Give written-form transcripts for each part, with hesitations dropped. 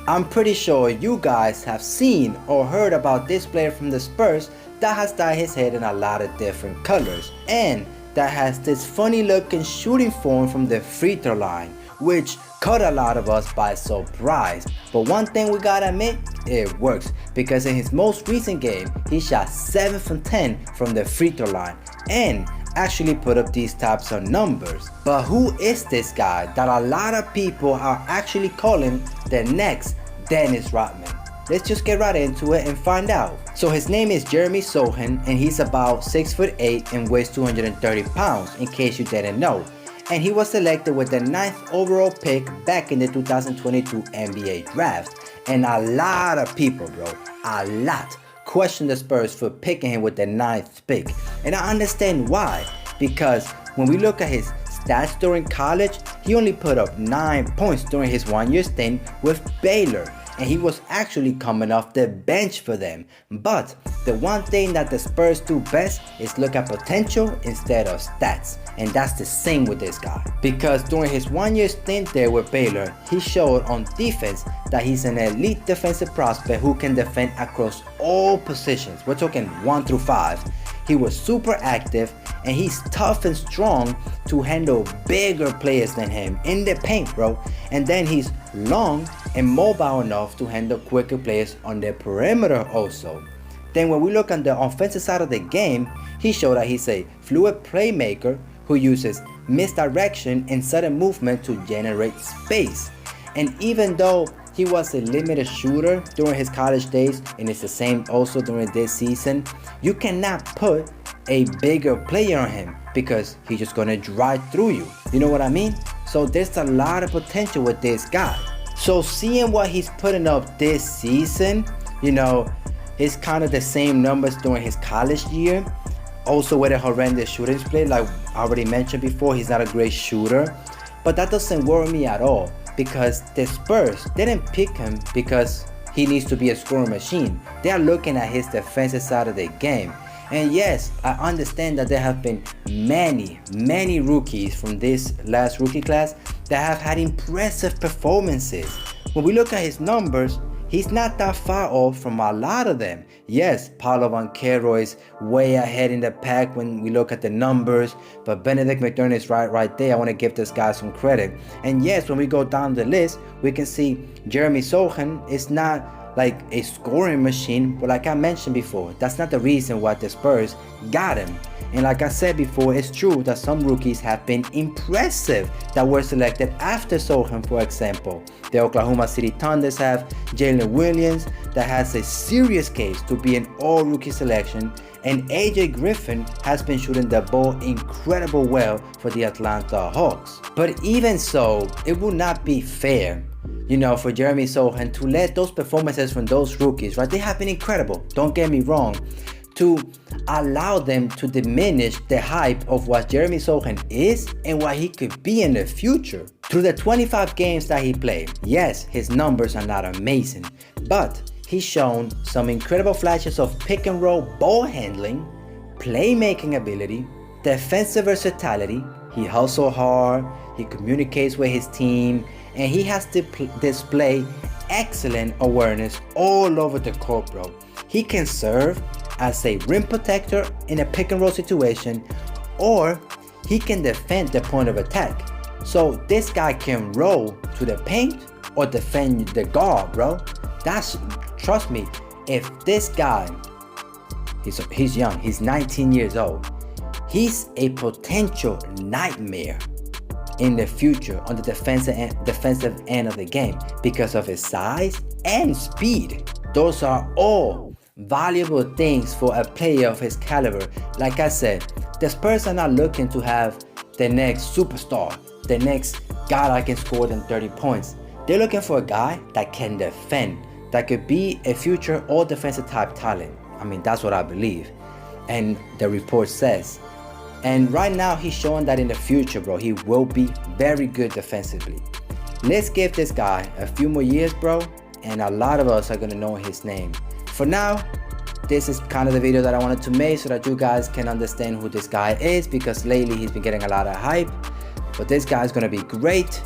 I'm pretty sure you guys have seen or heard about this player from the Spurs that has dyed his hair in a lot of different colors and that has this funny looking shooting form from the free throw line, which caught a lot of us by surprise. But one thing we gotta admit, it works, because in his most recent game he shot 7 from 10 from the free throw line and actually put up these types of numbers. But who is this guy that a lot of people are actually calling the next Dennis Rodman? Let's just get right into it and find out. So his name is Jeremy Sochan and he's about 6'8" and weighs 230 pounds, in case you didn't know. And he was selected with the 9th overall pick back in the 2022 NBA draft. And a lot of people, bro, a lot, question the Spurs for picking him with the 9th pick. And I understand why, because when we look at his stats during college, he only put up 9 points during his 1-year stint with Baylor, and he was actually coming off the bench for them. But the one thing that the Spurs do best is look at potential instead of stats, and that's the same with this guy, because during his 1-year stint there with Baylor, he showed on defense that he's an elite defensive prospect who can defend across all positions. We're talking 1 through 5. He was super active and he's tough and strong to handle bigger players than him in the paint, bro. And then he's long and mobile enough to handle quicker players on the perimeter also. Then when we look on the offensive side of the game, he showed that he's a fluid playmaker who uses misdirection and sudden movement to generate space. And even though he was a limited shooter during his college days, and it's the same also during this season, you cannot put a bigger player on him because he's just gonna drive through you. You know what I mean? So there's a lot of potential with this guy. So seeing what he's putting up this season, you know, it's kind of the same numbers during his college year. Also with a horrendous shooting split, like I already mentioned before, he's not a great shooter. But that doesn't worry me at all, because the Spurs didn't pick him because he needs to be a scoring machine. They are looking at his defensive side of the game. And yes, I understand that there have been many rookies from this last rookie class that have had impressive performances. When we look at his numbers, he's not that far off from a lot of them. Yes, Paolo Banchero is way ahead in the pack when we look at the numbers, but Benedict McDermott is right there. I want to give this guy some credit. And yes, when we go down the list, we can see Jeremy Sochan is not like a scoring machine, but like I mentioned before, that's not the reason why the Spurs got him. And like I said before, it's true that some rookies have been impressive that were selected after Sochan. For example, the Oklahoma City Thunders have Jalen Williams that has a serious case to be an all-rookie selection, and AJ Griffin has been shooting the ball incredible well for the Atlanta Hawks. But even so, it would not be fair, you know, for Jeremy Sochan to let those performances from those rookies, right? They have been incredible, don't get me wrong, to allow them to diminish the hype of what Jeremy Sochan is and what he could be in the future. Through the 25 games that he played, yes, his numbers are not amazing, but he's shown some incredible flashes of pick and roll ball handling, playmaking ability, defensive versatility. He hustles hard, he communicates with his team, and he has to display excellent awareness all over the court, bro. He can serve as a rim protector in a pick and roll situation, or he can defend the point of attack. So this guy can roll to the paint or defend the guard, bro. Trust me, if this guy, he's young, he's 19 years old, he's a potential nightmare in the future on the defensive end of the game because of his size and speed. Those are all valuable things for a player of his caliber. Like I said, the Spurs are not looking to have the next superstar, the next guy that can score than 30 points. They're looking for a guy that can defend, that could be a future all defensive type talent. I mean, that's what I believe, and the report says. And right now he's showing that in the future, bro, he will be very good defensively. Let's give this guy a few more years, bro, and a lot of us are gonna know his name. For now, this is kind of the video that I wanted to make so that you guys can understand who this guy is, because lately he's been getting a lot of hype. But this guy is gonna be great.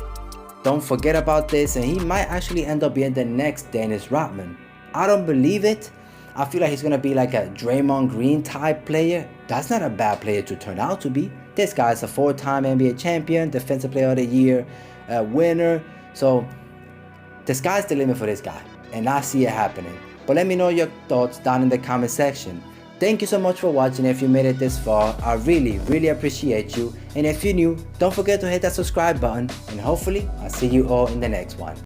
Don't forget about this, and he might actually end up being the next Dennis Rodman. I don't believe it. I feel like he's gonna be like a Draymond Green type player. That's not a bad player to turn out to be. This guy's a 4-time NBA champion, Defensive Player of the Year winner. So the sky's the limit for this guy, and I see it happening. But let me know your thoughts down in the comment section. Thank you so much for watching. If you made it this far, I really appreciate you. And if you're new, don't forget to hit that subscribe button, and hopefully I'll see you all in the next one.